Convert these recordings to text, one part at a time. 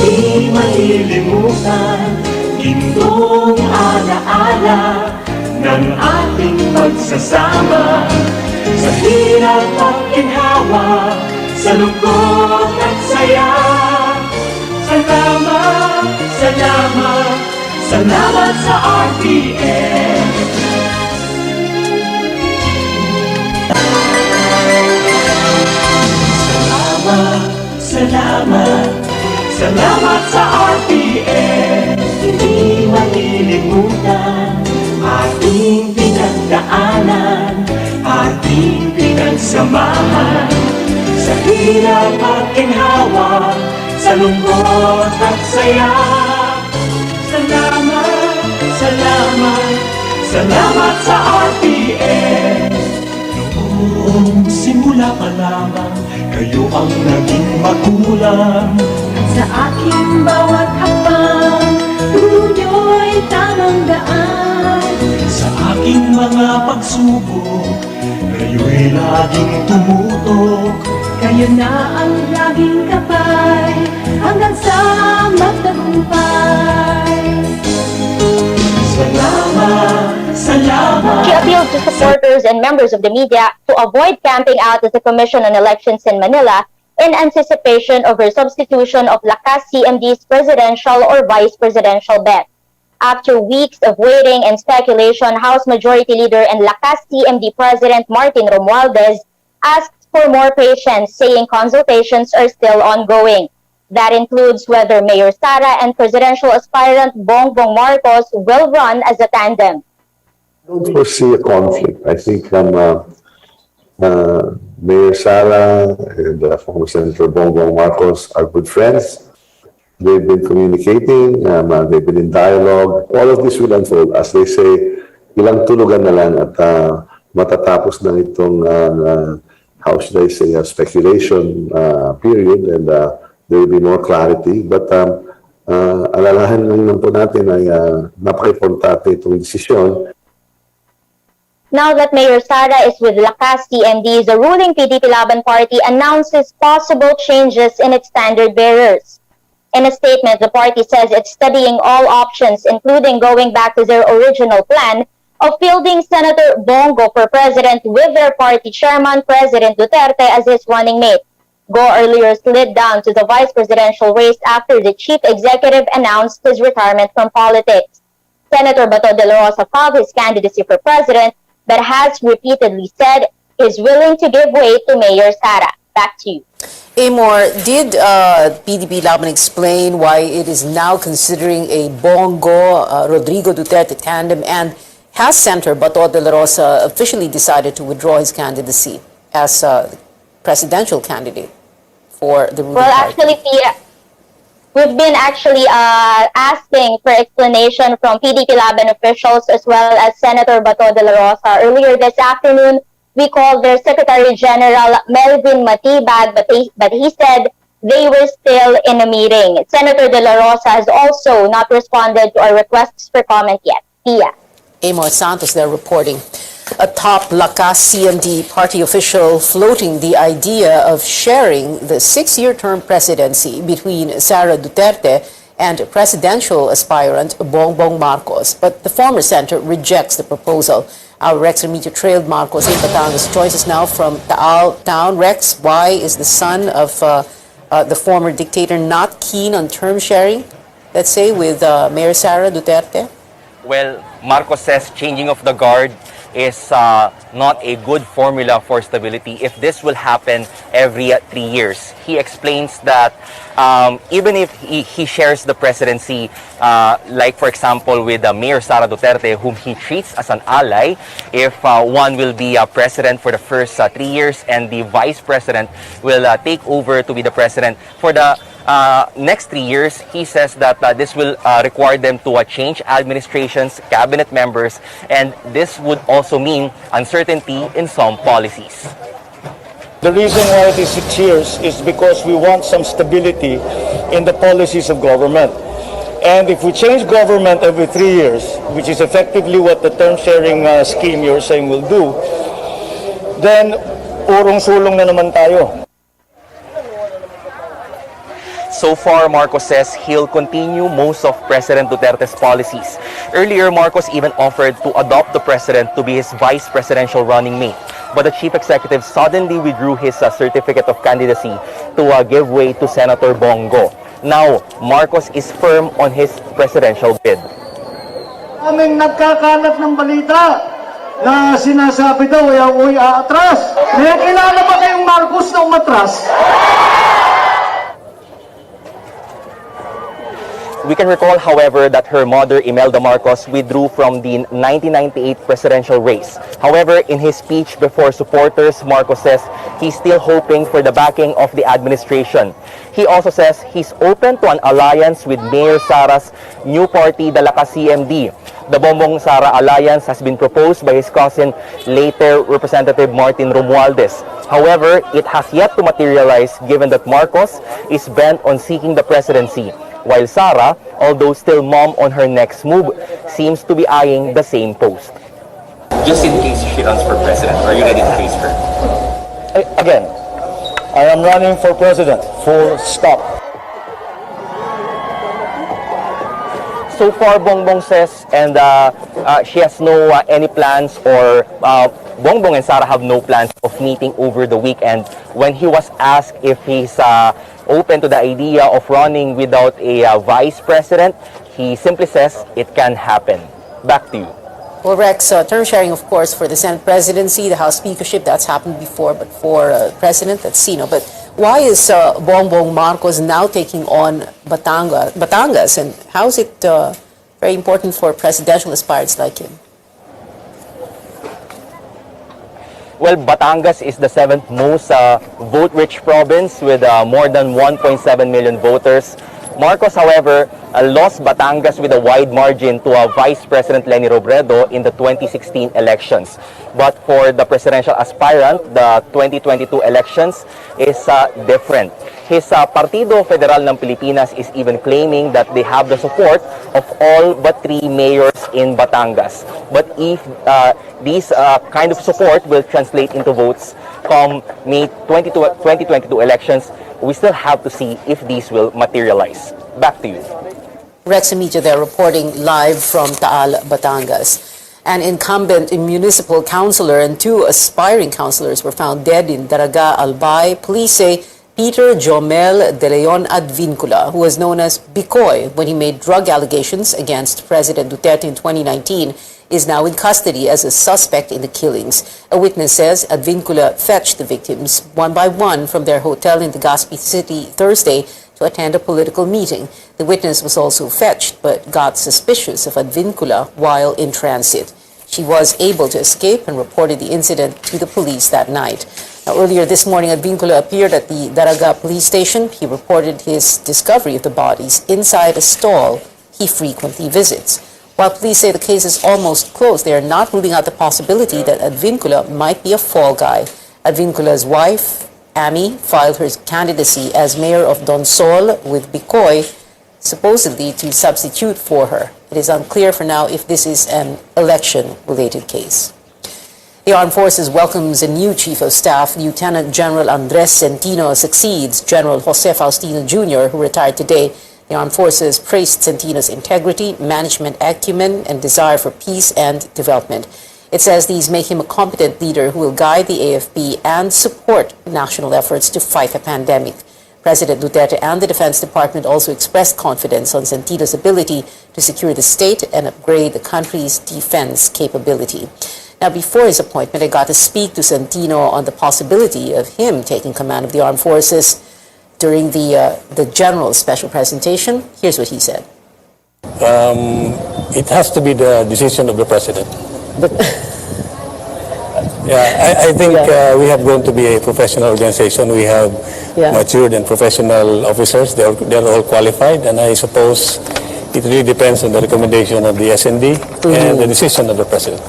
Hindi malilimutan, gintong alaala ng ating pagsasama. Sa hirap at ginhawa, sa lungkot at saya. Salamat, salamat, salamat sa RTN. Salamat, salamat, salamat sa RTN. Hindi malilimutan ating pinagdaanan, ating pinagsamahan. Sa hirap at ginhawa, sa lungkot at saya. Salamat, salamat, salamat sa RTN. Noong simula pa lamang, kayo ang naging magulang. Sa aking bawat hakbang, turo nyo'y tamang daan. Sa aking mga pagsubok, kayo'y laging tumutok. Kayo na ang laging kapay, hanggang sa magtagumpay. Salamat, salamat. She appealed to supporters and members of the media to avoid camping out at the Commission on Elections in Manila in anticipation of her substitution of Lakas CMD's presidential or vice presidential bet. After weeks of waiting and speculation, House Majority Leader and Lakas CMD President Martin Romualdez asked for more patience, saying consultations are still ongoing. That includes whether Mayor Sara and presidential aspirant Bongbong Marcos will run as a tandem. I don't foresee a conflict. I think Mayor Sara and former Senator Bongbong Marcos are good friends. They've been communicating, they've been in dialogue. All of this will unfold. As they say, ilang tulugan na lang at matatapos na itong how should I say, speculation period, and there will be more clarity. But alalahan lang po natin ay napaka-importante itong desisyon. Now that Mayor Sara is with Lakas CMD, the ruling PDP Laban Party announces possible changes in its standard bearers. In a statement, the party says it's studying all options, including going back to their original plan of fielding Senator Bongo for president with their party chairman, President Duterte, as his running mate. Go earlier slid down to the vice presidential race after the chief executive announced his retirement from politics. Senator Bato de la Rosa filed his candidacy for president, but has repeatedly said is willing to give way to Mayor Sara. Back to you. Amor, did PDP Laban explain why it is now considering a Bongo-Rodrigo Duterte tandem, and has Senator Bato de la Rosa officially decided to withdraw his candidacy as presidential candidate for the ruling party? Actually, we've been asking for explanation from PDP Laban officials as well as Senator Bato de la Rosa. Earlier this afternoon, we called their Secretary General Melvin Matibag, but he said they were still in a meeting. Senator de la Rosa has also not responded to our requests for comment yet. Tia. Amor Santos there reporting. A top Lakas CMD party official floating the idea of sharing the 6-year term presidency between Sara Duterte and presidential aspirant Bongbong Marcos. But the former senator rejects the proposal. Our Rex Remito trailed Marcos in Batangas. Choices now from Taal Town. Rex, why is the son of the former dictator not keen on term sharing, let's say, with Mayor Sara Duterte? Well, Marcos says changing of the guard is not a good formula for stability if this will happen every 3 years. He explains that even if he shares the presidency, like for example with Mayor Sara Duterte, whom he treats as an ally, if one will be president for the first 3 years and the vice president will take over to be the president for the next 3 years, he says that this will require them to change administrations, cabinet members, and this would also mean uncertainty in some policies. The reason why it is 6 years is because we want some stability in the policies of government. And if we change government every 3 years, which is effectively what the term sharing scheme you're saying will do, then urong-sulong na naman tayo. So far, Marcos says he'll continue most of President Duterte's policies. Earlier, Marcos even offered to adopt the president to be his vice presidential running mate. But the chief executive suddenly withdrew his certificate of candidacy to give way to Senator Bongo. Now, Marcos is firm on his presidential bid. Aming nagkakalat ng balita na sinasabi daw ay aatras. May kilala ba kayong Marcos na umatras? We can recall, however, that her mother, Imelda Marcos, withdrew from the 1998 presidential race. However, in his speech before supporters, Marcos says he's still hoping for the backing of the administration. He also says he's open to an alliance with Mayor Sara's new party, the Lakas CMD. The Bongbong Sara Alliance has been proposed by his cousin, later Representative Martin Romualdez. However, it has yet to materialize given that Marcos is bent on seeking the presidency, while Sara, although still mum on her next move, seems to be eyeing the same post. Just in case she runs for president, are you ready to face her? Again, I am running for president. Full stop. So far, Bongbong says, and she has no any plans, or Bongbong and Sara have no plans of meeting over the weekend. When he was asked if he's open to the idea of running without a vice president, he simply says it can happen. Back to you. Well, Rex, term sharing, of course, for the Senate presidency, the House speakership, that's happened before, but for president, that's Sino. But why is Bongbong Marcos now taking on Batangas, and how is it very important for presidential aspirants like him? Well, Batangas is the 7th most vote-rich province with more than 1.7 million voters. Marcos, however, lost Batangas with a wide margin to Vice President Leni Robredo in the 2016 elections. But for the presidential aspirant, the 2022 elections is different. His Partido Federal ng Pilipinas is even claiming that they have the support of all but 3 mayors in Batangas. But if these kind of support will translate into votes come May 2022 elections, we still have to see if these will materialize. Back to you. Rex Amicia there reporting live from Taal, Batangas. An incumbent municipal councilor and 2 aspiring councilors were found dead in Daraga, Albay. Police say Peter Jomel De Leon Advincula, who was known as Bicoy when he made drug allegations against President Duterte in 2019, is now in custody as a suspect in the killings. A witness says Advincula fetched the victims one by one from their hotel in Legazpi City Thursday to attend a political meeting. The witness was also fetched but got suspicious of Advincula while in transit. She was able to escape and reported the incident to the police that night. Now, earlier this morning, Advincula appeared at the Daraga police station. He reported his discovery of the bodies inside a stall he frequently visits. While police say the case is almost closed, they are not ruling out the possibility that Advincula might be a fall guy. Advincula's wife, Amy, filed her candidacy as mayor of Donsol with Bicoy, supposedly to substitute for her. It is unclear for now if this is an election-related case. The Armed Forces welcomes a new Chief of Staff. Lieutenant General Andres Centino succeeds General Jose Faustino Jr., who retired today. The Armed Forces praised Centino's integrity, management acumen, and desire for peace and development. It says these make him a competent leader who will guide the AFP and support national efforts to fight the pandemic. President Duterte and the Defense Department also expressed confidence on Centino's ability to secure the state and upgrade the country's defense capability. Now, before his appointment, I got to speak to Centino on the possibility of him taking command of the Armed Forces. During the General's special presentation, here's what he said. It has to be the decision of the President. I think we have grown to be a professional organization. We have matured and professional officers. They're all qualified, and I suppose it really depends on the recommendation of the SND and the decision of the President.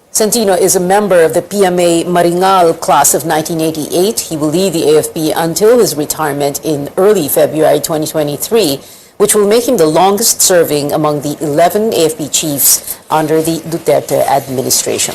Centino is a member of the PMA Maringal class of 1988. He will lead the AFP until his retirement in early February 2023, which will make him the longest serving among the 11 AFP chiefs under the Duterte administration.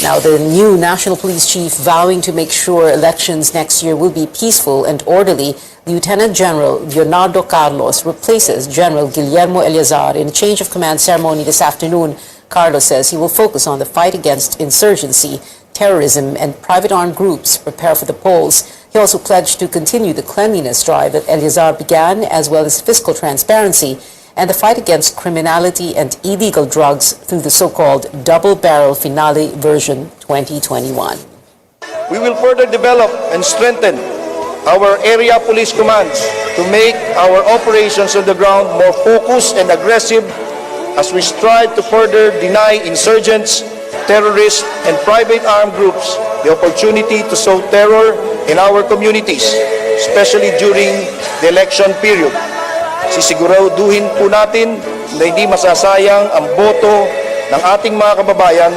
Now, the new National Police Chief, vowing to make sure elections next year will be peaceful and orderly, Lieutenant General Leonardo Carlos replaces General Guillermo Eleazar in a change of command ceremony this afternoon. Carlos says he will focus on the fight against insurgency, terrorism, and private armed groups prepare for the polls. He also pledged to continue the cleanliness drive that Eleazar began, as well as fiscal transparency and the fight against criminality and illegal drugs through the so-called double-barrel finale version 2021. We will further develop and strengthen our area police commands to make our operations on the ground more focused and aggressive as we strive to further deny insurgents, terrorists, and private armed groups the opportunity to sow terror in our communities, especially during the election period. Sisiguraduhin po natin na hindi masasayang ang boto ng ating mga kababayan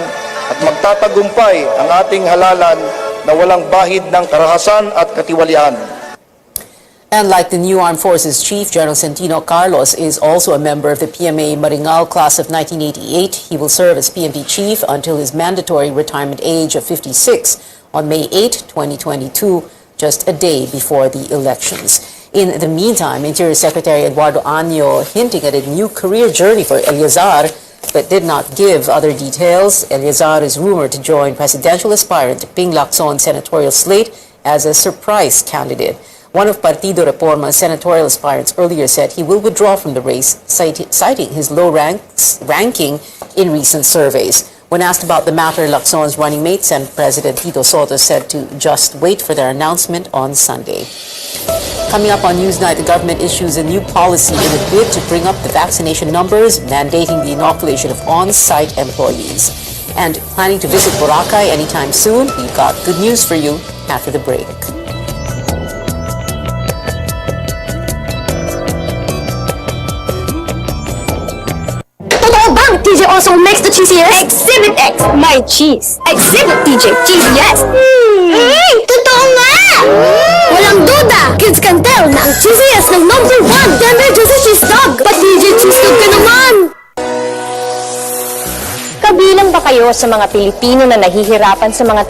at magtatagumpay ang ating halalan na walang bahid ng karahasan at katiwalian. And like the new Armed Forces Chief, General Centino Carlos is also a member of the PMA Maringal class of 1988. He will serve as PNP Chief until his mandatory retirement age of 56 on May 8, 2022, just a day before the elections. In the meantime, Interior Secretary Eduardo Año hinting at a new career journey for Eleazar, but did not give other details. Eleazar is rumored to join presidential aspirant Ping Lacson senatorial slate as a surprise candidate. One of Partido Reforma's senatorial aspirants earlier said he will withdraw from the race, citing his low ranking in recent surveys. When asked about the matter, Lacson's running mate, Senate President Tito Soto, said to just wait for their announcement on Sunday. Coming up on Newsnight, the government issues a new policy in a bid to bring up the vaccination numbers, mandating the inoculation of on-site employees. And planning to visit Boracay anytime soon? We've got good news for you after the break. Totoo bang TJ also makes the cheesiest? Exhibit X, my cheese. Exhibit TJ, cheese yes. Totoo nga! Walang duda, kids can tell na ang cheesiest ng number 1, Denver Juicy Cheese Dog. But TJ Cheese Dog ka naman! Kabilang ba kayo sa mga Pilipino na nahihirapan sa mga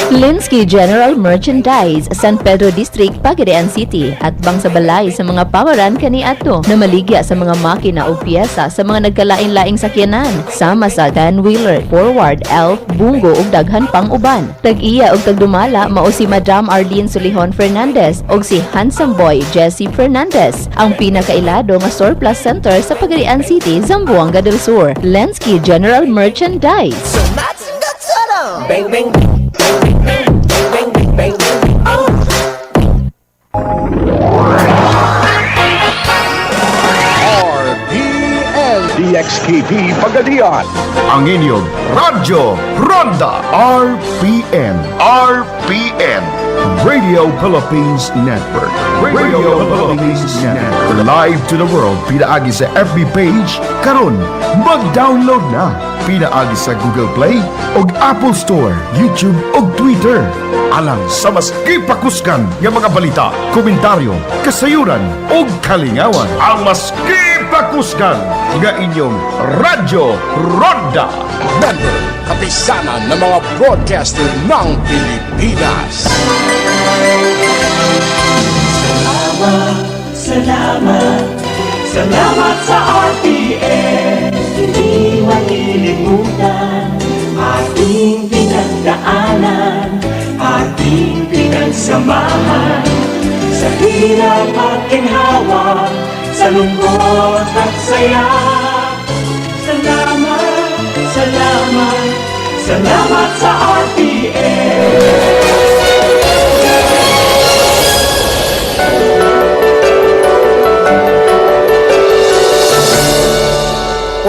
Linsky General Merchandise, San Pedro District, Pagadian City, at bang sa balay sa mga pawaran kaniadto na maligya sa mga makina o piyesa sa mga nagkalain-laing sakyanan, sama sa 10-wheeler, forward, elf, bungo ug daghan pang uban. Tag-iya ug tagdumala mao si Madam Arlene Solihon Fernandez ug si handsome boy Jesse Fernandez, ang pinakailado nga surplus center sa Pagadian City, Zamboanga del Sur. Linsky General Merchandise. Bang, bang. DXKP Pagadian, ang inyong Radyo Ronda. RPN Radio Philippines Network. Radio Philippines Network. Live to the world, pinaagi sa FB page. Karon, mag-download na. Pinaagi sa Google Play o Apple Store, YouTube o Twitter. Alang sa mas kipakuskan ng mga balita, komentaryo, kasayuran o kalingawan. Ang mas kipakuskan nga inyong Radyo Ronda. Member, kapisanan ng mga broadcaster ng Pilipinas. Salamat sa RPN. Hindi malilimutan ating pinagdaanan, ating pinagsamahan. Sa hirap at ginhawa, sa lungkot at saya. Salamat sa RPN.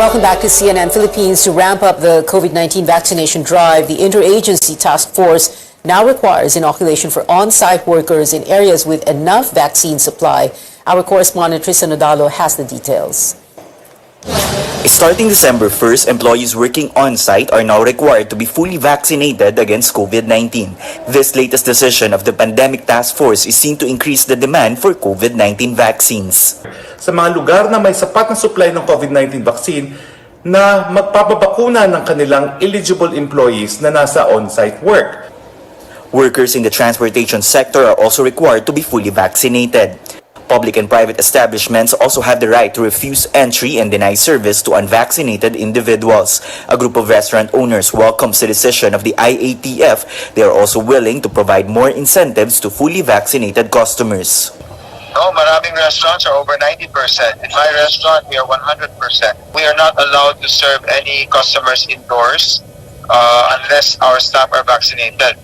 Welcome back to CNN Philippines. To ramp up the COVID-19 vaccination drive, the Interagency Task Force now requires inoculation for on-site workers in areas with enough vaccine supply. Our correspondent Tristan Odalo has the details. Starting December 1st, employees working on-site are now required to be fully vaccinated against COVID-19. This latest decision of the Pandemic Task Force is seen to increase the demand for COVID-19 vaccines. Sa mga lugar na may sapat na supply ng COVID-19 vaccine, na magpapabakuna ng kanilang eligible employees na nasa on-site work. Workers in the transportation sector are also required to be fully vaccinated. Public and private establishments also have the right to refuse entry and deny service to unvaccinated individuals. A group of restaurant owners welcomes the decision of the IATF. They are also willing to provide more incentives to fully vaccinated customers. No, maraming restaurants are over 90%. In my restaurant, we are 100%. We are not allowed to serve any customers indoors unless our staff are vaccinated.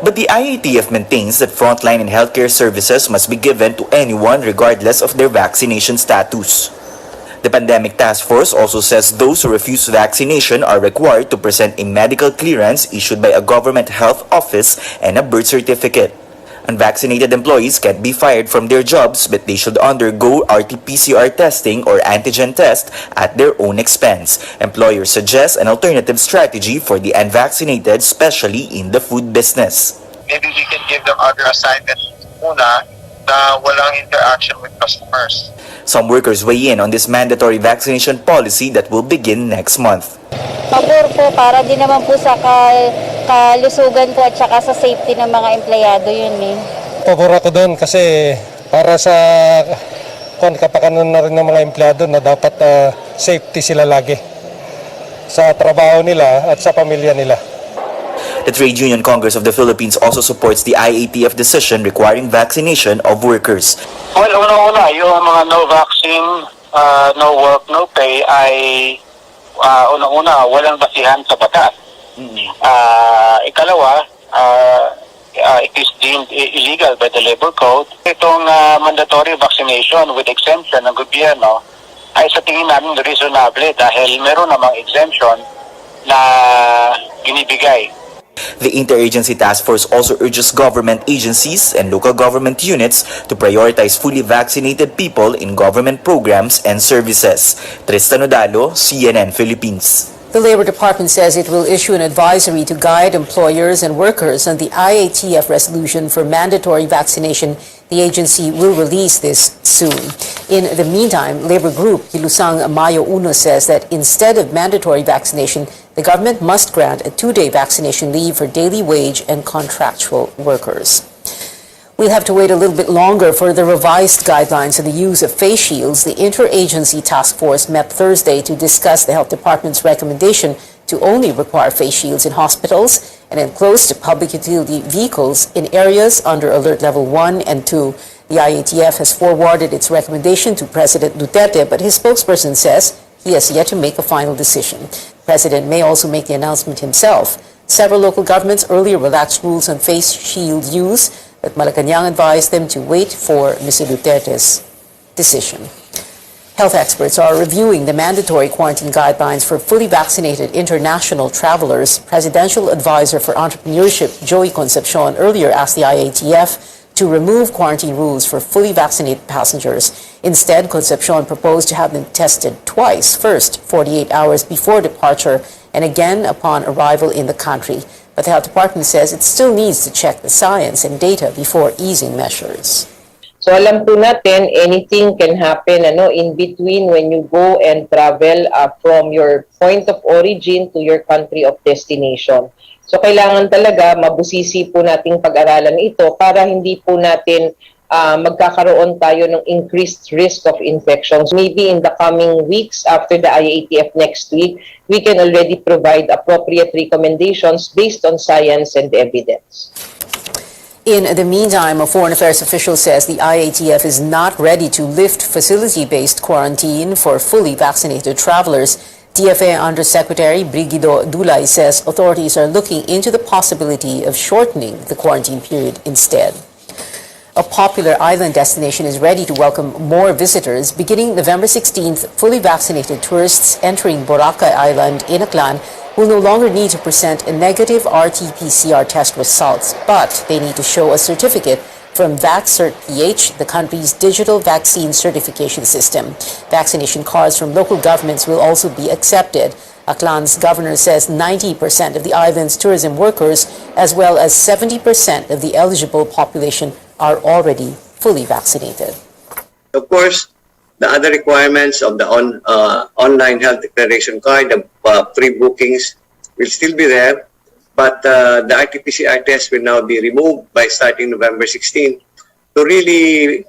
But the IATF maintains that frontline and healthcare services must be given to anyone regardless of their vaccination status. The Pandemic Task Force also says those who refuse vaccination are required to present a medical clearance issued by a government health office and a birth certificate. Unvaccinated employees can't be fired from their jobs, but they should undergo RT-PCR testing or antigen test at their own expense. Employers suggest an alternative strategy for the unvaccinated, especially in the food business. Maybe we can give them other assignments muna na walang interaction with customers. Some workers weigh in on this mandatory vaccination policy that will begin next month. Pabor po para din naman po sa kalusugan po at saka sa safety ng mga empleyado yun eh. Pabor ako doon kasi para sa kapakanan na rin ng mga empleyado na dapat safety sila lagi sa trabaho nila at sa pamilya nila. The Trade Union Congress of the Philippines also supports the IATF decision requiring vaccination of workers. Well, una-una, yung mga no vaccine, no work, no pay ay una-una, walang basihan sa batas. Ikalawa, it is deemed illegal by the labor code. Itong mandatory vaccination with exemption ng gobyerno ay sa tingin namin reasonable dahil meron namang exemption na ginibigay. The Interagency Task Force also urges government agencies and local government units to prioritize fully vaccinated people in government programs and services. Tristan Odalo, CNN Philippines. The Labor Department says it will issue an advisory to guide employers and workers on the IATF resolution for mandatory vaccination. The agency will release this soon. In the meantime, labor group Kilusang Mayo Uno says that instead of mandatory vaccination, the government must grant a 2-day vaccination leave for daily wage and contractual workers. We'll have to wait a little bit longer for the revised guidelines on the use of face shields. The Interagency Task Force met Thursday to discuss the Health Department's recommendation to only require face shields in hospitals and enclosed public utility vehicles in areas under Alert Level 1 and 2. The IATF has forwarded its recommendation to President Duterte, but his spokesperson says he has yet to make a final decision. The President may also make the announcement himself. Several local governments earlier relaxed rules on face shield use, but Malacanang advised them to wait for Mr. Duterte's decision. Health experts are reviewing the mandatory quarantine guidelines for fully vaccinated international travelers. Presidential Advisor for Entrepreneurship, Joey Concepcion, earlier asked the IATF to remove quarantine rules for fully vaccinated passengers. Instead, Concepcion proposed to have them tested twice, first 48 hours before departure and again upon arrival in the country. But the Health Department says it still needs to check the science and data before easing measures. So alam po natin, anything can happen in between when you go and travel from your point of origin to your country of destination. So kailangan talaga mabusisi po nating pag-aralan ito para hindi po natin magkakaroon tayo ng increased risk of infections. Maybe in the coming weeks after the IATF next week, we can already provide appropriate recommendations based on science and evidence. In the meantime, a Foreign Affairs official says the IATF is not ready to lift facility-based quarantine for fully vaccinated travelers. DFA Undersecretary Brigido Dulay says authorities are looking into the possibility of shortening the quarantine period instead. A popular island destination is ready to welcome more visitors. Beginning November 16th, fully vaccinated tourists entering Boracay Island in Aklan will no longer need to present a negative RT-PCR test results, but they need to show a certificate from VaxCert-PH, the country's digital vaccine certification system. Vaccination cards from local governments will also be accepted. Aklan's governor says 90% of the island's tourism workers, as well as 70% of the eligible population, are already fully vaccinated. Of course, The other requirements of the online health declaration card, the pre-bookings will still be there, but the RT-PCR test will now be removed by starting November 16 to really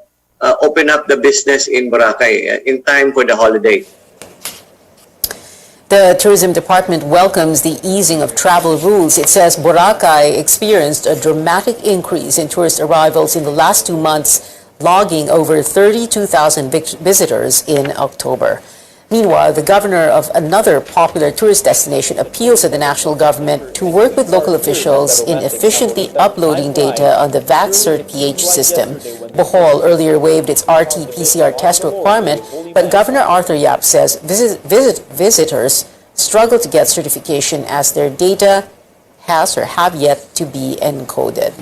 open up the business in Boracay in time for the holiday. The Tourism Department welcomes the easing of travel rules. It says Boracay experienced a dramatic increase in tourist arrivals in the last 2 months, logging over 32,000 visitors in October. Meanwhile, the governor of another popular tourist destination appeals to the national government to work with local officials in efficiently uploading data on the VaxCert-PH system. Bohol earlier waived its RT-PCR test requirement, but Governor Arthur Yap says visitors struggle to get certification as their data has or have yet to be encoded.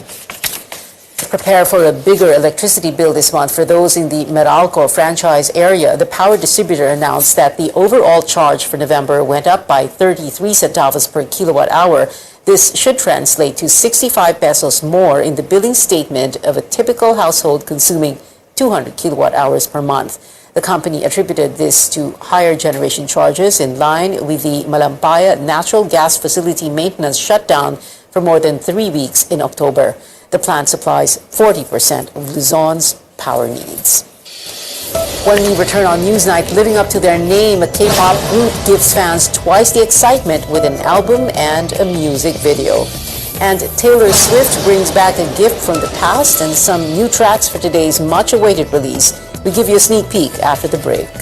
Prepare for a bigger electricity bill this month for those in the Meralco franchise area. The power distributor announced that the overall charge for November went up by 33 centavos per kilowatt hour. This should translate to 65 pesos more in the billing statement of a typical household consuming 200 kilowatt hours per month. The company attributed this to higher generation charges in line with the Malampaya natural gas facility maintenance shutdown for more than 3 weeks in October. The plant supplies 40% of Luzon's power needs. When we return on Newsnight, living up to their name, a K-pop group gives fans twice the excitement with an album and a music video. And Taylor Swift brings back a gift from the past and some new tracks for today's much-awaited release. We give you a sneak peek after the break.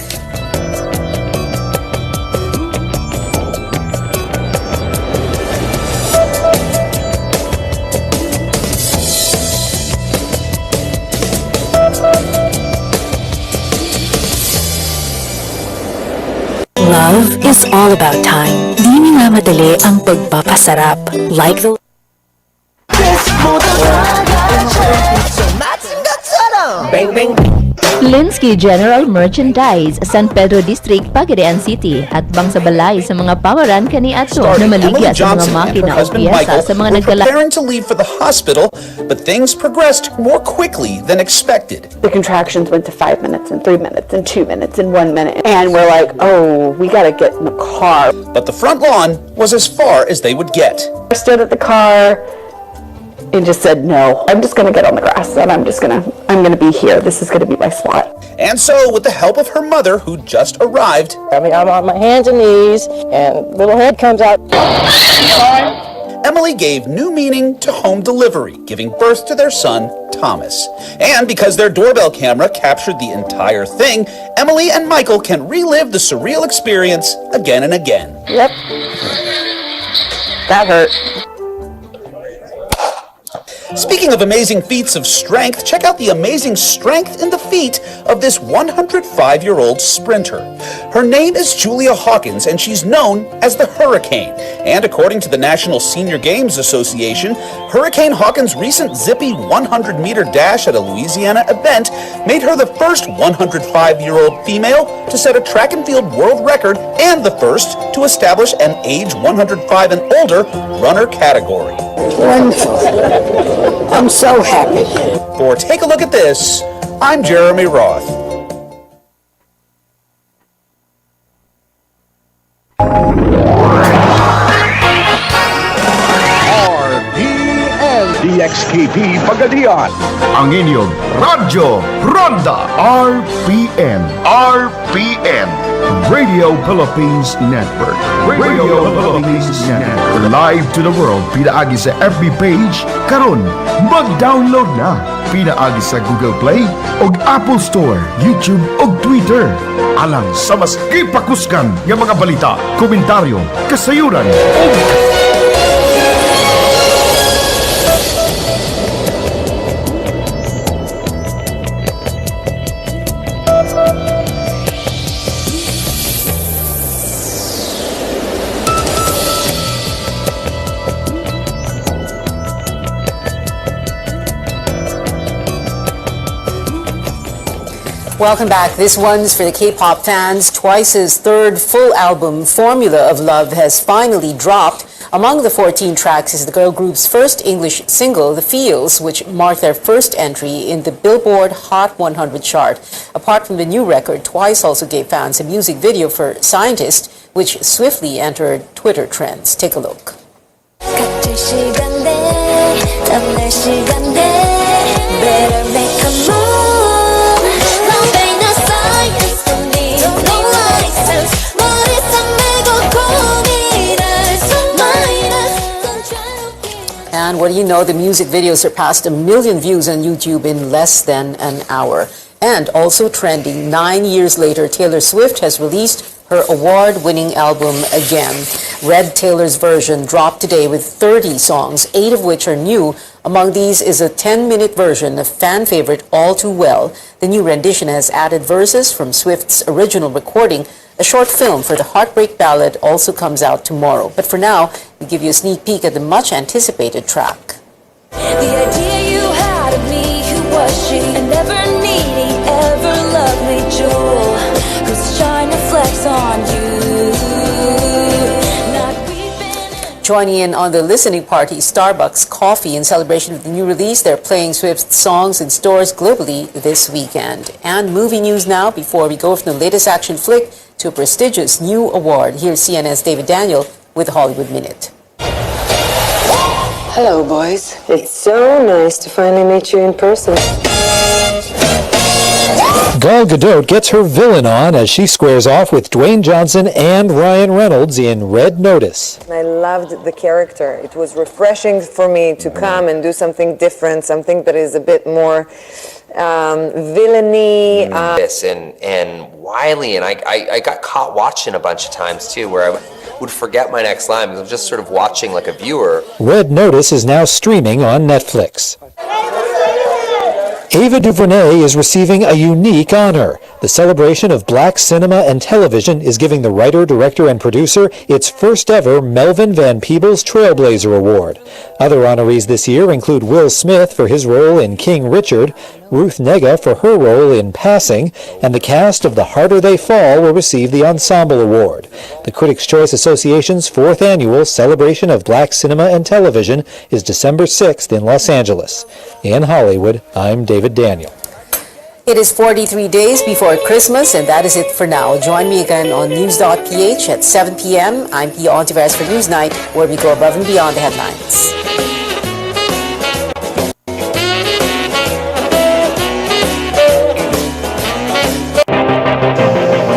Love is all about time. Di minamadali ang pagpapasarap. Like the... Bang, bang. Linsky General Merchandise, San Pedro District, Pagadian City, at bang sa balay sa mga pawaran kaniadto na maligya sa mga makina o piyesa sa mga nagkala. Preparing to leave for the hospital, but things progressed more quickly than expected. The contractions went to 5 minutes and 3 minutes and 2 minutes and 1 minute, and we're like, oh, we gotta get in the car. But the front lawn was as far as they would get. I stood at the car and just said, no, I'm just gonna get on the grass and I'm gonna be here. This is gonna be my spot. And so, with the help of her mother, who just arrived, I'm on my hands and knees, and little head comes out. Emily gave new meaning to home delivery, giving birth to their son, Thomas. And because their doorbell camera captured the entire thing, Emily and Michael can relive the surreal experience again and again. Yep. That hurt. Speaking of amazing feats of strength, check out the amazing strength in the feet of this 105-year-old sprinter. Her name is Julia Hawkins, and she's known as the Hurricane. And according to the National Senior Games Association, Hurricane Hawkins' recent zippy 100-meter dash at a Louisiana event made her the first 105-year-old female to set a track and field world record and the first to establish an age 105 and older runner category. Wonderful. I'm so happy. For Take a Look at This, I'm Jeremy Roth. RPN DXKP Pagadian. Ang inyong Radyo Ronda. RPN Radio Philippines Network. Radio Philippines Network. Live to the world. Pinaagi sa FB page. Karon, mag-download na. Pinaagi sa Google Play o Apple Store, YouTube o Twitter. Alang sa mas ipakuskan ng mga balita, komentaryo, kasayuran. Welcome back. This one's for the K-pop fans. Twice's third full album, Formula of Love, has finally dropped. Among the 14 tracks is the girl group's first English single, The Feels, which marked their first entry in the Billboard Hot 100 chart. Apart from the new record, Twice also gave fans a music video for Scientist, which swiftly entered Twitter trends. Take a look. And what do you know, the music video surpassed 1 million views on YouTube in less than an hour. And also trending, 9 years later, Taylor Swift has released her award-winning album again. Red Taylor's version dropped today with 30 songs, 8 of which are new. Among these is a 10-minute version of fan favorite All Too Well. The new rendition has added verses from Swift's original recording. A short film for the Heartbreak Ballad also comes out tomorrow. But for now, we give you a sneak peek at the much-anticipated track. The idea you had of me, who was she? A never needy, ever lovely jewel, who's trying to flex on you. Joining in on the listening party, Starbucks Coffee, in celebration of the new release. They're playing Swift's songs in stores globally this weekend. And movie news now, before we go from the latest action flick to a prestigious new award. Here's CNN's David Daniel with the Hollywood Minute. Hello, boys. It's so nice to finally meet you in person. Gal Gadot gets her villain on as she squares off with Dwayne Johnson and Ryan Reynolds in Red Notice. I loved the character. It was refreshing for me to come and do something different, something that is a bit more villainy. And wily, and I got caught watching a bunch of times too, where I would forget my next line because I was just sort of watching like a viewer. Red Notice is now streaming on Netflix. Ava DuVernay is receiving a unique honor. The celebration of black cinema and television is giving the writer, director, and producer its first ever Melvin Van Peebles Trailblazer Award. Other honorees this year include Will Smith for his role in King Richard, Ruth Negga for her role in Passing, and the cast of The Harder They Fall will receive the Ensemble Award. The Critics' Choice Association's 4th annual celebration of black cinema and television is December 6th in Los Angeles. In Hollywood, I'm David Daniel. It is 43 days before Christmas, and that is it for now. Join me again on News.ph at 7 p.m. I'm Pia Ontiveros for Newsnight, where we go above and beyond the headlines.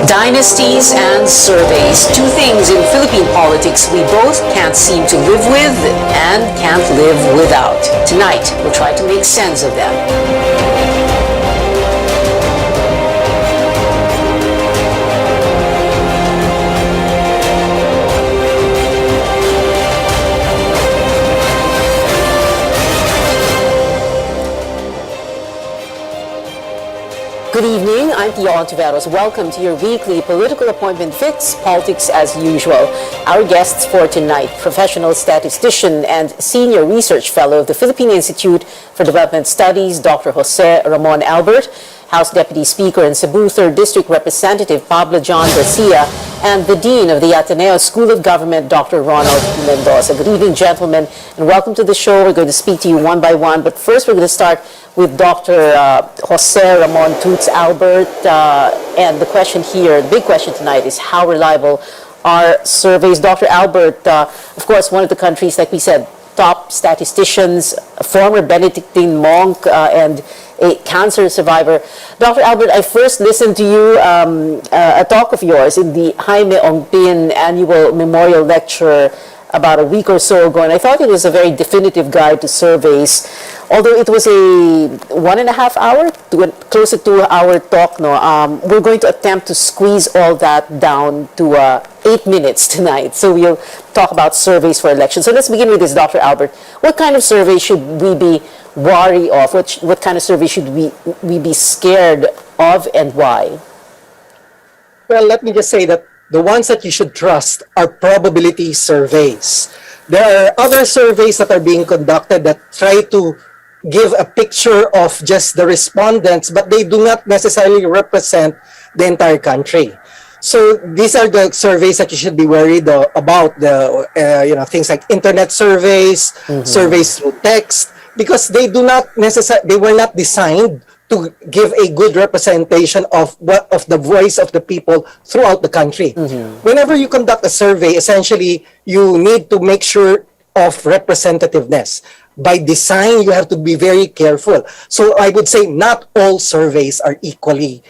Dynasties and surveys, two things in Philippine politics we both can't seem to live with and can't live without. Tonight, we'll try to make sense of them. Good evening, I'm Pia Ontiveros. Welcome to your weekly political appointment fix, politics as usual. Our guests for tonight, professional statistician and senior research fellow of the Philippine Institute for Development Studies, Dr. Jose Ramon Albert, House Deputy Speaker and Cebu 3rd District Representative Pablo John Garcia, and the Dean of the Ateneo School of Government, Dr. Ronald Mendoza. Good evening, gentlemen, and welcome to the show. We're going to speak to you one by one, but first we're going to start with Dr. Jose Ramon Toots Albert. And the question here, the big question tonight is how reliable are surveys? Dr. Albert, of course, one of the country's, like we said, top statisticians, a former Benedictine monk, and a cancer survivor. Dr. Albert, I first listened to you, a talk of yours in the Jaime Ongpin annual memorial lecture about a week or so ago, and I thought it was a very definitive guide to surveys. Although it was a 1.5 hour, close to 2 hour talk, we're going to attempt to squeeze all that down to 8 minutes tonight. So we'll talk about surveys for elections. So let's begin with this, Dr. Albert. What kind of survey should we be wary of? What kind of survey should we be scared of, and why? Well, let me just say that the ones that you should trust are probability surveys. There are other surveys that are being conducted that try to give a picture of just the respondents, but they do not necessarily represent the entire country. So these are the surveys that you should be worried about. The things like internet surveys, surveys through text, because they do not they were not designed to give a good representation of the voice of the people throughout the country. Whenever you conduct a survey, essentially you need to make sure of representativeness. By design, you have to be very careful. So I would say not all surveys are equally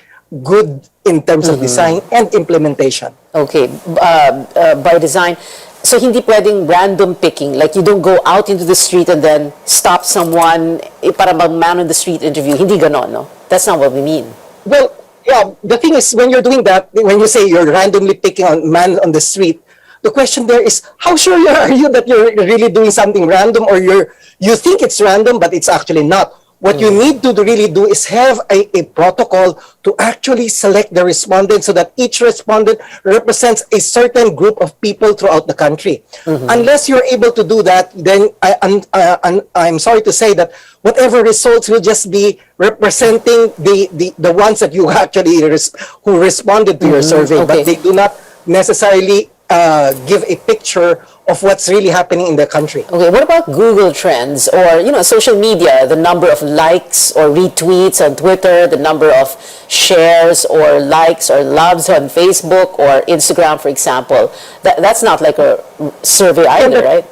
good in terms of design and implementation. Okay, by design. So hindi pwedeng random picking, like you don't go out into the street and then stop someone para mag-man on the street interview. Hindi ganon, no? That's not what we mean. Well, yeah, the thing is, when you're doing that, when you say you're randomly picking on man on the street, the question there is, how sure are you that you're really doing something random, or you think it's random, but it's actually not? What you need to really do is have a protocol to actually select the respondent so that each respondent represents a certain group of people throughout the country. Unless you're able to do that, then I'm sorry to say that whatever results will just be representing the ones that you actually who responded to your survey, but they do not necessarily give a picture of what's really happening in the country. Okay, what about Google Trends or, social media, the number of likes or retweets on Twitter, the number of shares or likes or loves on Facebook or Instagram, for example? That's not like a survey either, right?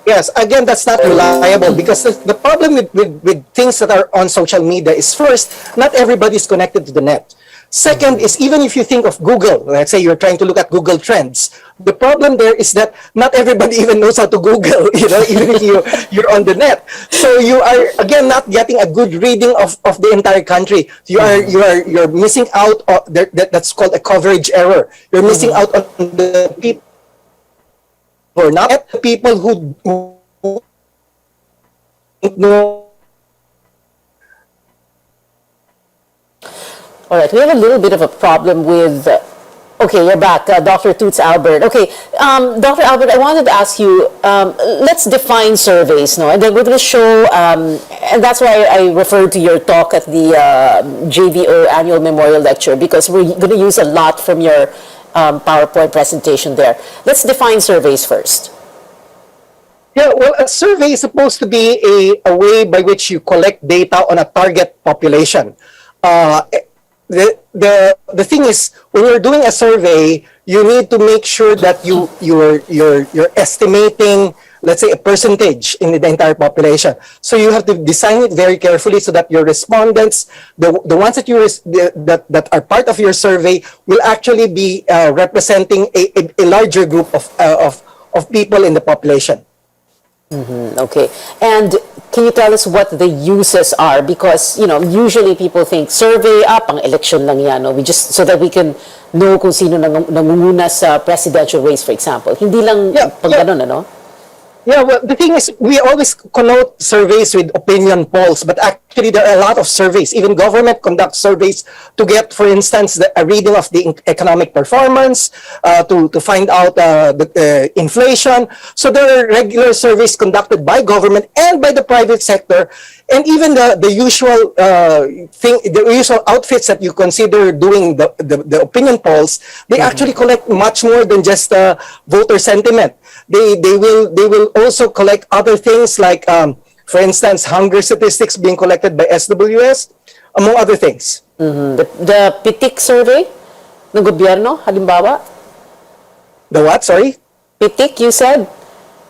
Yes, again, that's not reliable, because the problem with things that are on social media is, first, not everybody is connected to the net. Second is, even if you think of Google, let's say you're trying to look at Google Trends, the problem there is that not everybody even knows how to Google, even if you're on the net. So you are, again, not getting a good reading of the entire country. You're missing out on, that's called a coverage error. You're missing out on the people who are not the people who know. All right, we have a little bit of a problem with, okay, you're back, Dr. Toots Albert. Okay, Dr. Albert, I wanted to ask you, let's define surveys, no? And then we're going to show, and that's why I referred to your talk at the JVO Annual Memorial Lecture, because we're going to use a lot from your PowerPoint presentation there. Let's define surveys first. Yeah, well, a survey is supposed to be a way by which you collect data on a target population. The thing is, when you're doing a survey, you need to make sure that you're estimating, let's say, a percentage in the entire population. So you have to design it very carefully so that your respondents, the ones that that are part of your survey, will actually be representing a larger group of people in the population. Okay, and can you tell us what the uses are? Because, usually people think survey, pang election lang yan, no? So that we can know kung sino nangunguna sa presidential race, for example. Hindi lang pang ganun, ano? Yeah, well, the thing is, we always connote surveys with opinion polls, but actually there are a lot of surveys. Even government conducts surveys to get, for instance, a reading of the economic performance, to find out the inflation. So there are regular surveys conducted by government and by the private sector, and even the usual the usual outfits that you consider doing the opinion polls. They actually collect much more than just voter sentiment. They will also collect other things like, for instance, hunger statistics being collected by SWS, among other things. The PITIC survey ng gobyerno, halimbawa? The what? Sorry? PITIC, you said?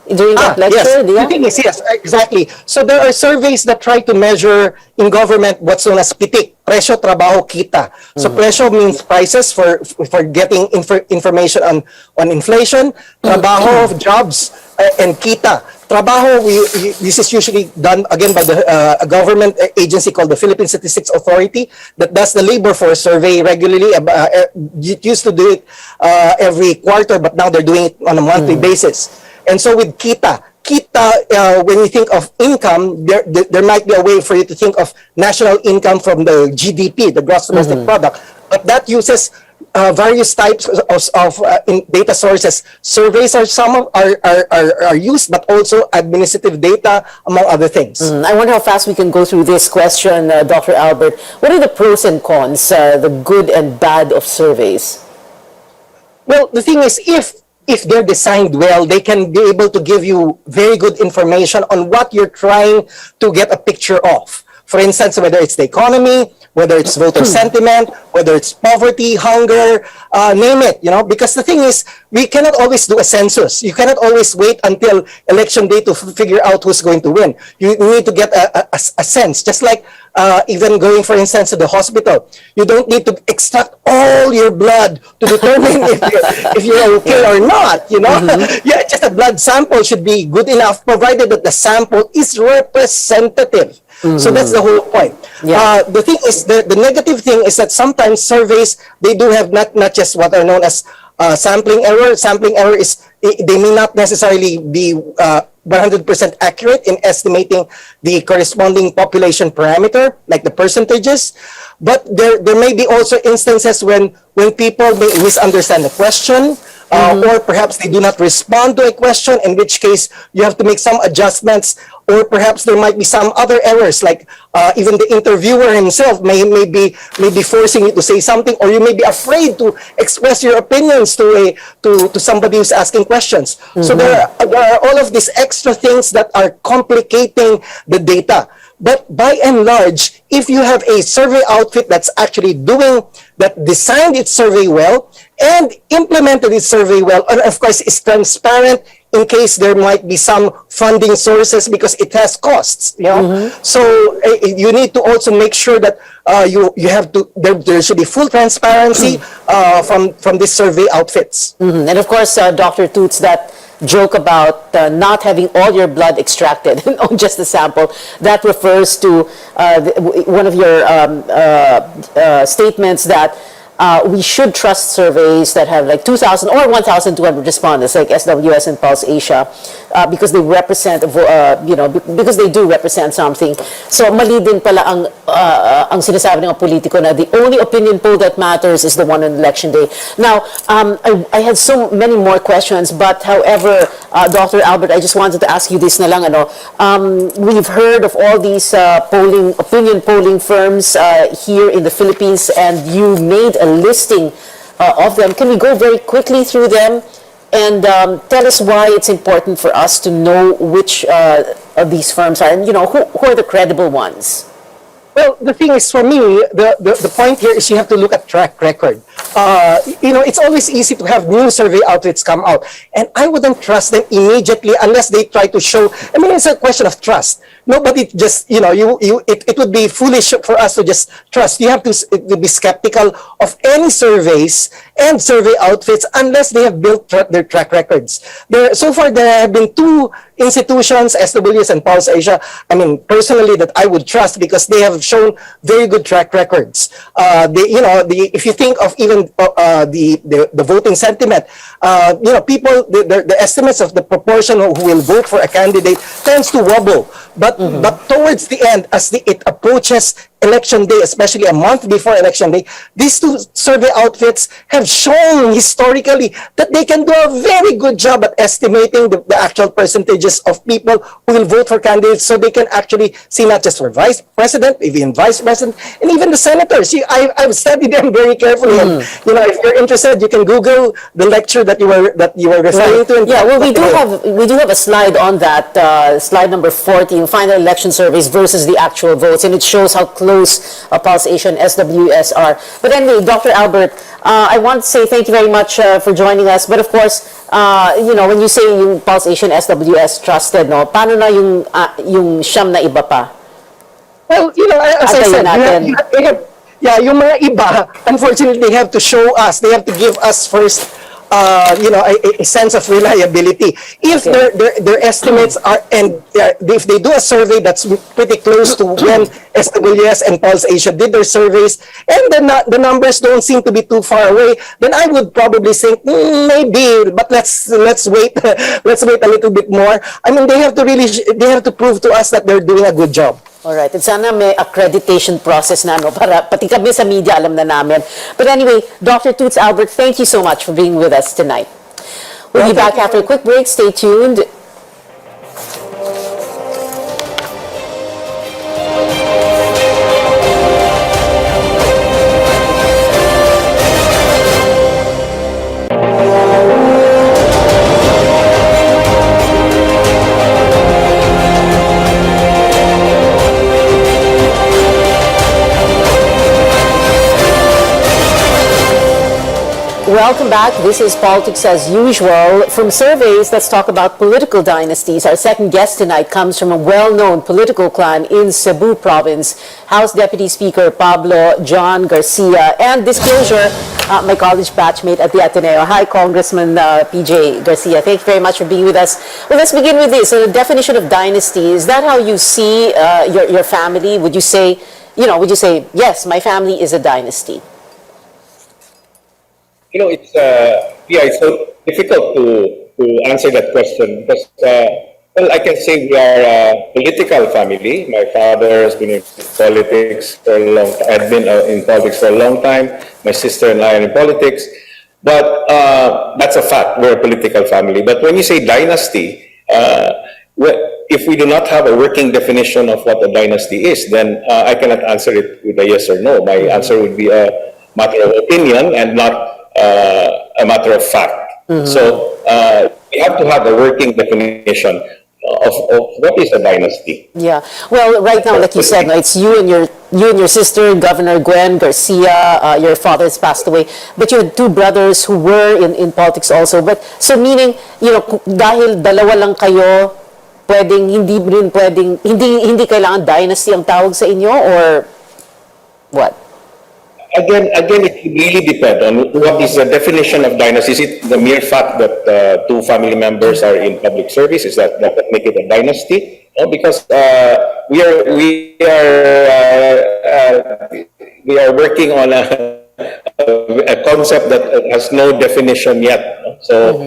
During that lecture? Yes. The thing is, yes, exactly. So there are surveys that try to measure in government what's known as PITIC, presyo, trabaho, kita. So presyo means prices for getting information on inflation, trabaho, jobs, and kita. Trabaho, this is usually done again by a government agency called the Philippine Statistics Authority that does the labor force survey regularly. It used to do it every quarter, but now they're doing it on a monthly basis. And so with kita, when you think of income, there might be a way for you to think of national income from the GDP, the gross domestic product, but that uses various types of data sources. Surveys are used, but also administrative data, among other things. I wonder how fast we can go through this question, Dr. Albert. What are the pros and cons, the good and bad of surveys? Well, the thing is, if they're designed well, they can be able to give you very good information on what you're trying to get a picture of. For instance, whether it's the economy, whether it's voter sentiment, whether it's poverty, hunger, name it, because the thing is, we cannot always do a census. You cannot always wait until election day to figure out who's going to win. You need to get a sense, just like even going, for instance, to the hospital. You don't need to extract all your blood to determine if you're okay or not, Yeah, just a blood sample should be good enough, provided that the sample is representative. So that's the whole point. The thing is, the negative thing is that sometimes surveys, they do have not just what are known as sampling error. Sampling error is, they may not necessarily be 100% accurate in estimating the corresponding population parameter, like the percentages. But there may be also instances when people may misunderstand the question, or perhaps they do not respond to a question, in which case you have to make some adjustments, or perhaps there might be some other errors, like even the interviewer himself may be forcing you to say something, or you may be afraid to express your opinions to somebody who's asking questions. So there are all of these extra things that are complicating the data. But by and large, if you have a survey outfit that's actually that designed its survey well and implemented its survey well, and of course is transparent in case there might be some funding sources because it has costs, So you need to also make sure that you have to, there should be full transparency from these survey outfits. And of course, Dr. Toots, that joke about not having all your blood extracted on just a sample, that refers to one of your statements that we should trust surveys that have like 2,000 or 1,200 respondents, like SWS and Pulse Asia, because they represent, because they do represent something. So mali din pala ang sinasabi ng mga politiko na the only opinion poll that matters is the one on election day. Now, I had so many more questions, but however, Dr. Albert, I just wanted to ask you this na lang, we've heard of all these opinion polling firms here in the Philippines, and you made a listing of them. Can we go very quickly through them and tell us why it's important for us to know which of these firms are, and who are the credible ones? Well, the thing is, for me, the point here is you have to look at track record. It's always easy to have new survey outfits come out, and I wouldn't trust them immediately unless they try to show. I mean, it's a question of trust. Nobody just, it would be foolish for us to just trust. You have to be skeptical of any surveys and survey outfits unless they have built their track records. So far, there have been two institutions, SWS and Pulse Asia, personally, that I would trust because they have shown very good track records. If you think of even the voting sentiment, people, the estimates of the proportion who will vote for a candidate tends to wobble. But towards the end, as it approaches election day, especially a month before election day, these two survey outfits have shown historically that they can do a very good job at estimating the actual percentages of people who will vote for candidates, so they can actually see not just for vice president, even vice president, and even the senators. I've studied them very carefully. And, if you're interested, you can Google the lecture that you were referring to. Yeah, well, we do have a slide on that, slide number 14, final election surveys versus the actual votes, and it shows how close Pulse Asia and SWS are. But anyway, Dr. Albert, I want to say thank you very much for joining us. But of course, when you say yung Pulse Asia and SWS trusted, paano na yung siyam na iba pa? Well, as I said, yung mga iba, unfortunately, they have to show us. They have to give us first a sense of reliability. If their estimates are, and if they do a survey that's pretty close to when SWS and Pulse Asia did their surveys, and then the numbers don't seem to be too far away, then I would probably think maybe, but let's wait, let's wait a little bit more. They have to prove to us that they're doing a good job. Alright, and sana may accreditation process na, para pati kami sa media alam na namin. But anyway, Dr. Toots Albert, thank you so much for being with us tonight. We'll be back after a quick break. Stay tuned. Welcome back. This is Politics as Usual. From surveys, let's talk about political dynasties. Our second guest tonight comes from a well-known political clan in Cebu Province, House Deputy Speaker Pablo John Garcia. And disclosure, my college batchmate at the Ateneo. Hi, Congressman PJ Garcia. Thank you very much for being with us. Well, let's begin with this. So the definition of dynasty, is that how you see your family? Would you say, yes, my family is a dynasty? It's so difficult to answer that question because, I can say we are a political family. My father has been in politics for a long time. I've been in politics for a long time. My sister and I are in politics. But that's a fact. We're a political family. But when you say dynasty, if we do not have a working definition of what a dynasty is, then I cannot answer it with a yes or no. My answer would be a matter of opinion and not a matter of fact. So we have to have a working definition of what is a dynasty. Yeah. Well, right now, like you said, it's you and your sister, Governor Gwen Garcia. Your father has passed away, but you had two brothers who were in politics also. But so meaning, dahil dalawa lang kayo, hindi kailangan dynasty ang tawag sa inyo, or what? Again, it really depends on what is the definition of dynasty. Is it the mere fact that two family members are in public service? Is that make it a dynasty? No, because we are working on a concept that has no definition yet. No? So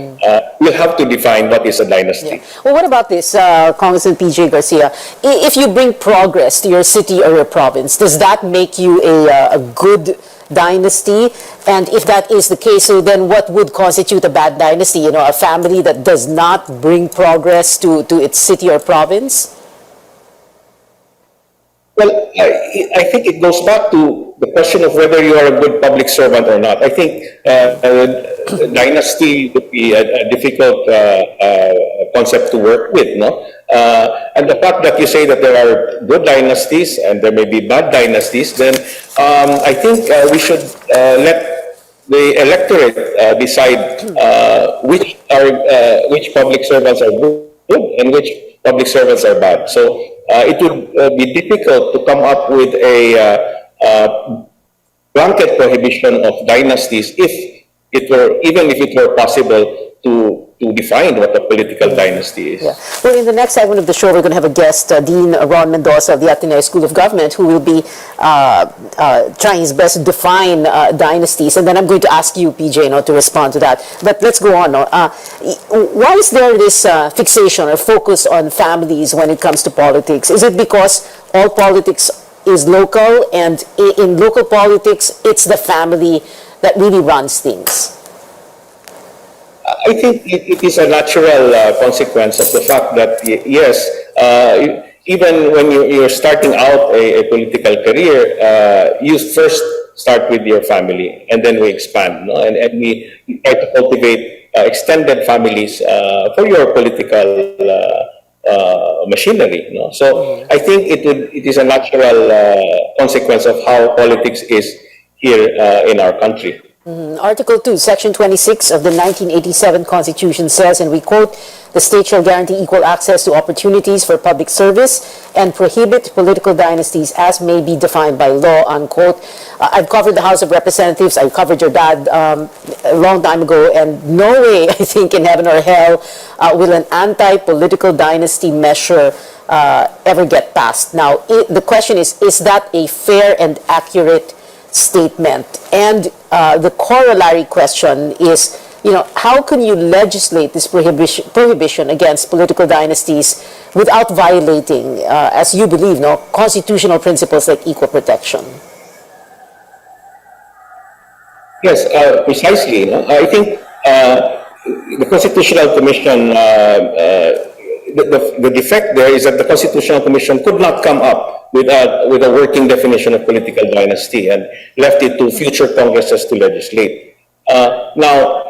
we'll have to define what is a dynasty. Yeah. Well, what about this, Congressman PJ Garcia? If you bring progress to your city or your province, does that make you a good dynasty? And if that is the case, so then what would constitute a bad dynasty? A family that does not bring progress to its city or province? Well, I think it goes back to the question of whether you are a good public servant or not. I think dynasty would be a difficult concept to work with, no? And the fact that you say that there are good dynasties and there may be bad dynasties, then I think we should let the electorate decide which public servants are good and which public servants are bad. So it would be difficult to come up with a blanket prohibition of dynasties even if it were possible to define what a political dynasty is. Yeah. Well, in the next segment of the show, we're going to have a guest, Dean Ron Mendoza of the Ateneo School of Government, who will be trying his best to define dynasties. And then I'm going to ask you, PJ, to respond to that. But let's go on. Why is there this fixation or focus on families when it comes to politics? Is it because all politics is local, and in local politics, it's the family that really runs things? I think it is a natural consequence of the fact that, yes, even when you're starting out a political career, you first start with your family, and then we expand, no? And we try to cultivate extended families for your political machinery. No? So I think it is a natural consequence of how politics is here in our country. Article 2, Section 26 of the 1987 Constitution says, and we quote, "The state shall guarantee equal access to opportunities for public service and prohibit political dynasties as may be defined by law," unquote. I've covered the House of Representatives. I covered your dad a long time ago, and no way, I think, in heaven or hell will an anti-political dynasty measure ever get passed. Now, the question is that a fair and accurate statement? And the corollary question is, how can you legislate this prohibition against political dynasties without violating, as you believe, constitutional principles like equal protection? Yes, precisely. I think the Constitutional Commission, the defect there is that the Constitutional Commission could not come up with a working definition of political dynasty and left it to future Congresses to legislate. Now,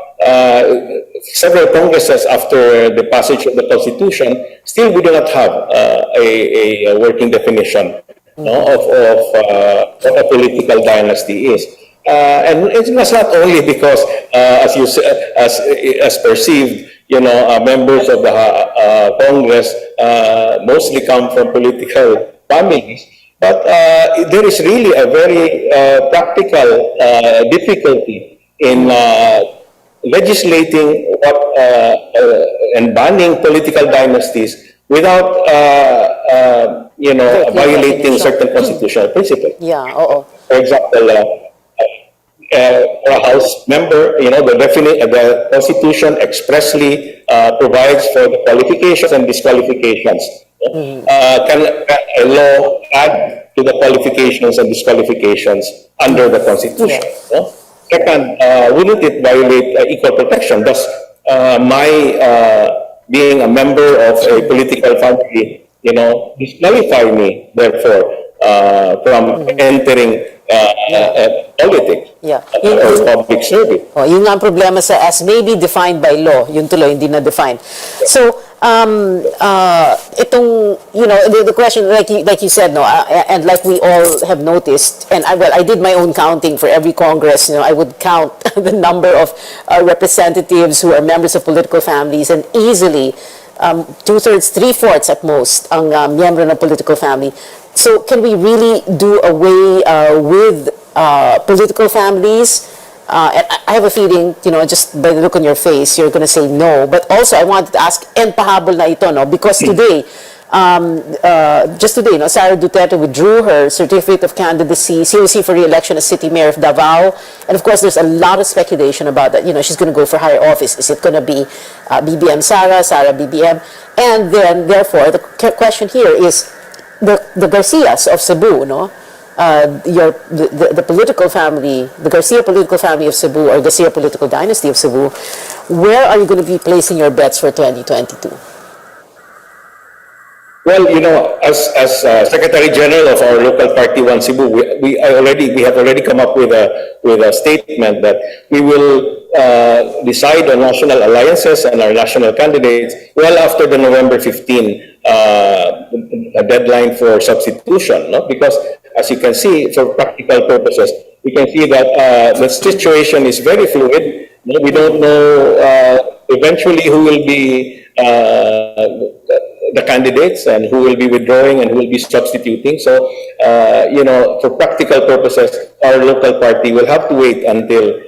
several Congresses after the passage of the Constitution, still we do not have a working definition of what a political dynasty is. And it was not only because, as you as perceived, members of the Congress mostly come from political families, but there is really a very practical difficulty in legislating and banning political dynasties without violating certain constitutional principles. Yeah, oo. For example, for a House member, the Constitution expressly provides for the qualifications and disqualifications. Can a law add to the qualifications and disqualifications under the Constitution? No? Second, wouldn't it violate equal protection? Thus, my being a member of a political family, disqualify me, therefore, from entering politics or public service. Yun nga ang problema sa as may be defined by law, yun tuloy hindi na defined. So, itong, the question, like you said, no, and like we all have noticed, and I did my own counting for every Congress, I would count the number of representatives who are members of political families, and easily, 2/3, 3/4 at most, ang miyembro ng political family. So, can we really do away with political families? And I have a feeling, just by the look on your face, you're going to say no. But also, I wanted to ask, and pahabol na ito, no? Because today, just today, Sara Duterte withdrew her certificate of candidacy, COC for re-election as city mayor of Davao. And of course, there's a lot of speculation about that. She's going to go for higher office. Is it going to be BBM Sara BBM? And then, therefore, the question here is, the Garcias of Cebu, the political family, the Garcia political family of Cebu, or Garcia political dynasty of Cebu, where are you going to be placing your bets for 2022? Well, as Secretary General of our local party, One Cebu, we have already come up with a statement that we will decide on national alliances and our national candidates well after the November 15 deadline for substitution, because as you can see, for practical purposes, we can see that the situation is very fluid. We don't know eventually who will be the candidates and who will be withdrawing and who will be substituting. So, for practical purposes, our local party will have to wait until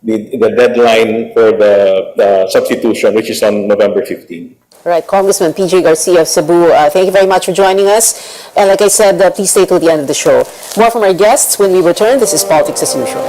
the deadline for the substitution, which is on November 15. Right, Congressman PJ Garcia of Cebu, thank you very much for joining us. And like I said, please stay till the end of the show. More from our guests when we return. This is Politics as Usual.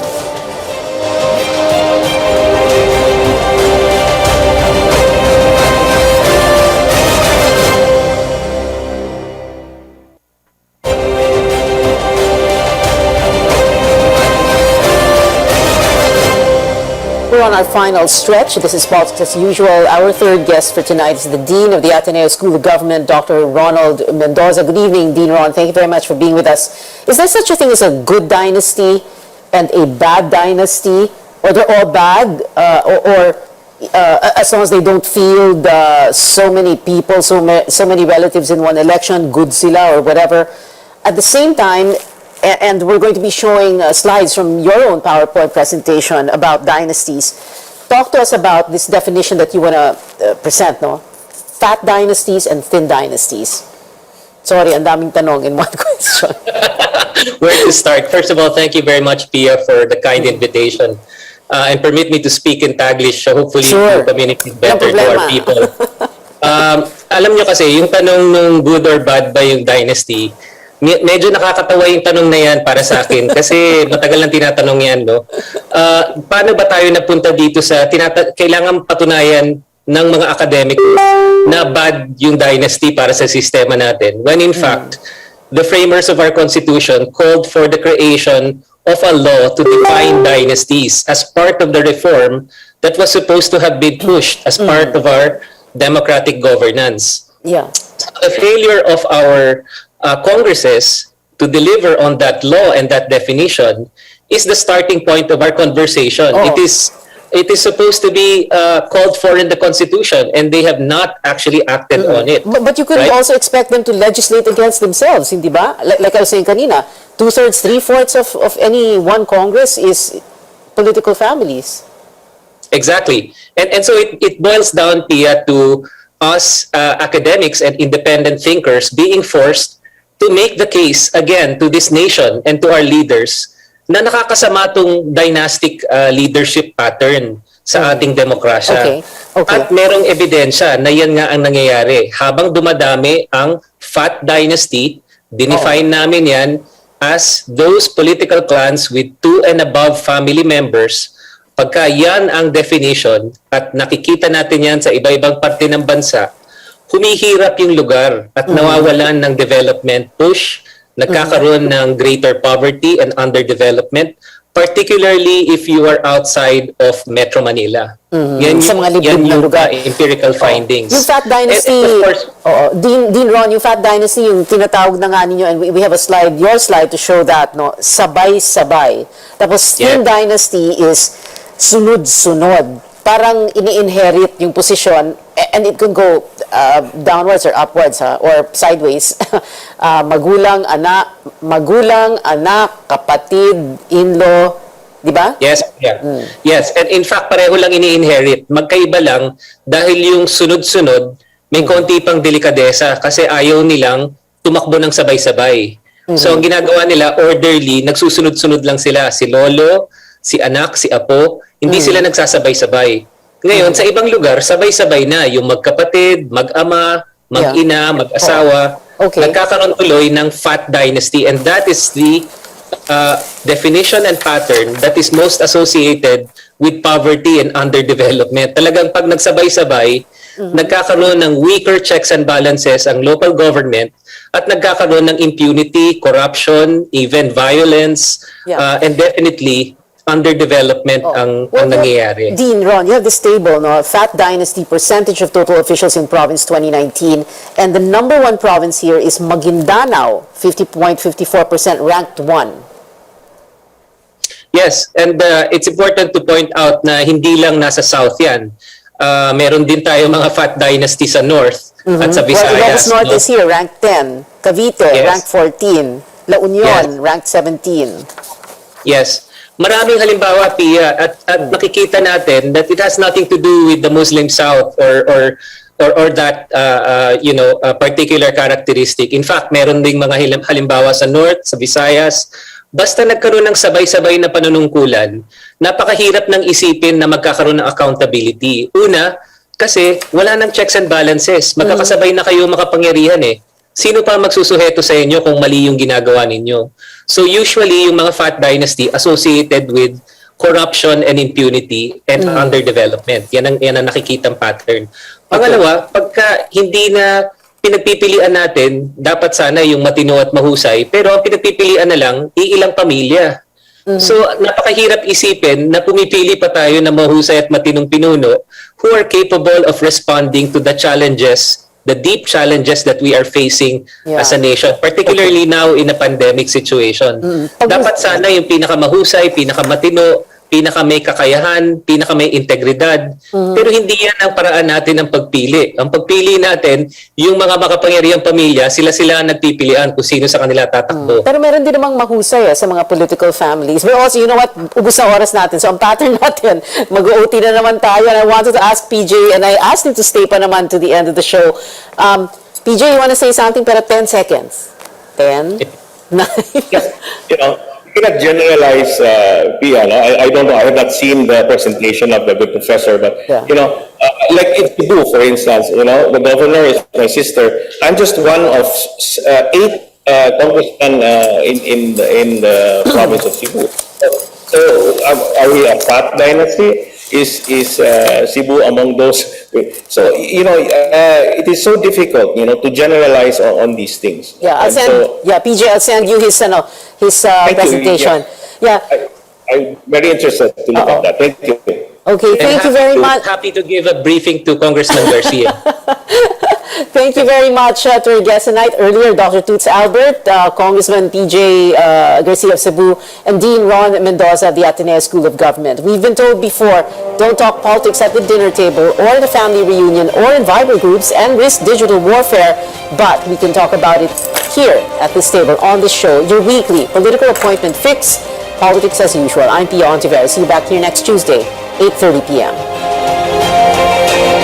We're on our final stretch. This is Politics as Usual. Our third guest for tonight is the Dean of the Ateneo School of Government, Dr. Ronald Mendoza. Good evening, Dean Ron. Thank you very much for being with us. Is there such a thing as a good dynasty and a bad dynasty? Or they're all bad? Or as long as they don't field so many people, so many relatives in one election, good sila or whatever. At the same time, and we're going to be showing slides from your own PowerPoint presentation about dynasties. Talk to us about this definition that you want to present, no? Fat dynasties and thin dynasties. Sorry, ang daming tanong in one question. Where to start? First of all, thank you very much, Pia, for the kind invitation. And permit me to speak in Taglish, so hopefully you communicate better to our people. Alam nyo kasi, yung tanong nung good or bad ba yung dynasty, medyo nakakatawa yung tanong na yan para sa akin kasi matagal nang tinatanong yan, no? Paano ba tayo napunta dito sa kailangan patunayan ng mga academic na bad yung dynasty para sa sistema natin, when in fact the framers of our constitution called for the creation of a law to define dynasties as part of the reform that was supposed to have been pushed as part of our democratic governance. Yeah. The failure of our Congresses to deliver on that law and that definition is the starting point of our conversation. It is supposed to be called for in the Constitution, and they have not actually acted on it. But you could also expect them to legislate against themselves, hindi ba? Like I was saying kanina, 2/3, 3/4 of any one Congress is political families. Exactly. And so it boils down, Pia, to us academics and independent thinkers being forced to make the case again to this nation and to our leaders na nakakasama tong dynastic leadership pattern sa ating demokrasya. At merong ebidensya na yan nga ang nangyayari. Habang dumadami ang fat dynasty, dinefine namin yan as those political clans with 2 and above family members. Pagka yan ang definition at nakikita natin yan sa iba-ibang parte ng bansa, humihirap yung lugar at nawawalan ng development push, nagkakaroon ng greater poverty and underdevelopment, particularly if you are outside of Metro Manila. Yan Sa mga liblib na lugar. Empirical findings. Yung Fat Dynasty, And of course, Dean Ron, yung Fat Dynasty, yung tinatawag na nga ninyo, and we have a slide, your slide to show that, no? Sabay-sabay. Tapos Thin Dynasty is sunod-sunod. Parang ini-inherit yung posisyon, and it could go downwards or upwards, or sideways. Magulang, anak, kapatid, in-law, di ba? Yes, yes. And in fact, pareho lang ini-inherit. Magkaiba lang dahil yung sunod-sunod, may konti pang delikadesa kasi ayaw nilang tumakbo ng sabay-sabay. So ang ginagawa nila, orderly, nagsusunod-sunod lang sila. Si lolo, si anak, si apo, hindi sila nagsasabay-sabay. Ngayon, sa ibang lugar, sabay-sabay na. Yung magkapatid, mag-ama, mag-ina, mag-asawa. Nagkakaroon tuloy ng Fat Dynasty. And that is the definition and pattern that is most associated with poverty and underdevelopment. Talagang pag nagsabay-sabay, nagkakaroon ng weaker checks and balances ang local government at nagkakaroon ng impunity, corruption, even violence, and definitely underdevelopment ang nangyayari. Dean Ron, you have this table, no? Fat Dynasty percentage of total officials in province 2019, and the number 1 province here is Maguindanao, 50.54%, ranked 1. Yes, and it's important to point out na hindi lang nasa south yan. Meron din tayo mga Fat Dynasty sa north at sa Visayas. Ilocos North is here, ranked 10. Cavite, ranked 14. La Union, ranked 17. Yes. Maraming halimbawa, Pia, at nakikita natin that it has nothing to do with the Muslim South or that particular characteristic. In fact, meron ding mga halimbawa sa North, sa Visayas. Basta nagkaroon ng sabay-sabay na panunungkulan, napakahirap ng isipin na magkakaroon ng accountability. Una, kasi wala nang checks and balances. Magkakasabay na kayo makapangyarihan eh. Sino pa magsusuheto sa inyo kung mali yung ginagawa ninyo? So usually, yung mga Fat Dynasty associated with corruption and impunity and underdevelopment. Yan ang nakikitang pattern. Pangalawa, pagka hindi na pinagpipilian natin, dapat sana yung matino at mahusay, pero ang pinagpipilian na lang, iilang pamilya. So napakahirap isipin na pumipili pa tayo ng mahusay at matinong pinuno who are capable of responding to the challenges, the deep challenges that we are facing as a nation, particularly now in a pandemic situation. Dapat sana yung pinakamahusay, pinakamatino, pinaka-may kakayahan, pinaka-may integridad, pero hindi yan ang paraan natin ng pagpili. Ang pagpili natin, yung mga makapangyarihang pamilya, sila-sila ang nagpipilian kung sino sa kanila tatakbo. Pero meron din namang mahusay sa mga political families. But also, you know what, ubus na oras natin. So ang pattern natin, mag-OT na naman tayo. And I wanted to ask PJ, and I asked him to stay pa naman to the end of the show. PJ, you want to say something? Pero 10 seconds. 10? 9? You know, you cannot generalize, Pia. No? I don't know. I have not seen the presentation of the professor, but you know, like in Cebu, for instance, you know, the governor is my sister. I'm just one of 8 congressmen in the province of Cebu. So, are we a Fat Dynasty? Is Cebu among those? So you know, it is so difficult, you know, to generalize on these things. Yeah, I'll send. PJ, I'll send you his presentation. I'm very interested to look at that. Thank you. Okay, thank you very much. Happy to give a briefing to Congressman Garcia. Thank you very much to our guests tonight. Earlier, Dr. Toots Albert, Congressman PJ Garcia of Cebu, and Dean Ron Mendoza of the Ateneo School of Government. We've been told before, don't talk politics at the dinner table or in the family reunion or in Viber groups and risk digital warfare, but we can talk about it here at this table on the show, your weekly political appointment fix, politics as usual. I'm Pia Ontiveros. See you back here next Tuesday, 8:30 p.m.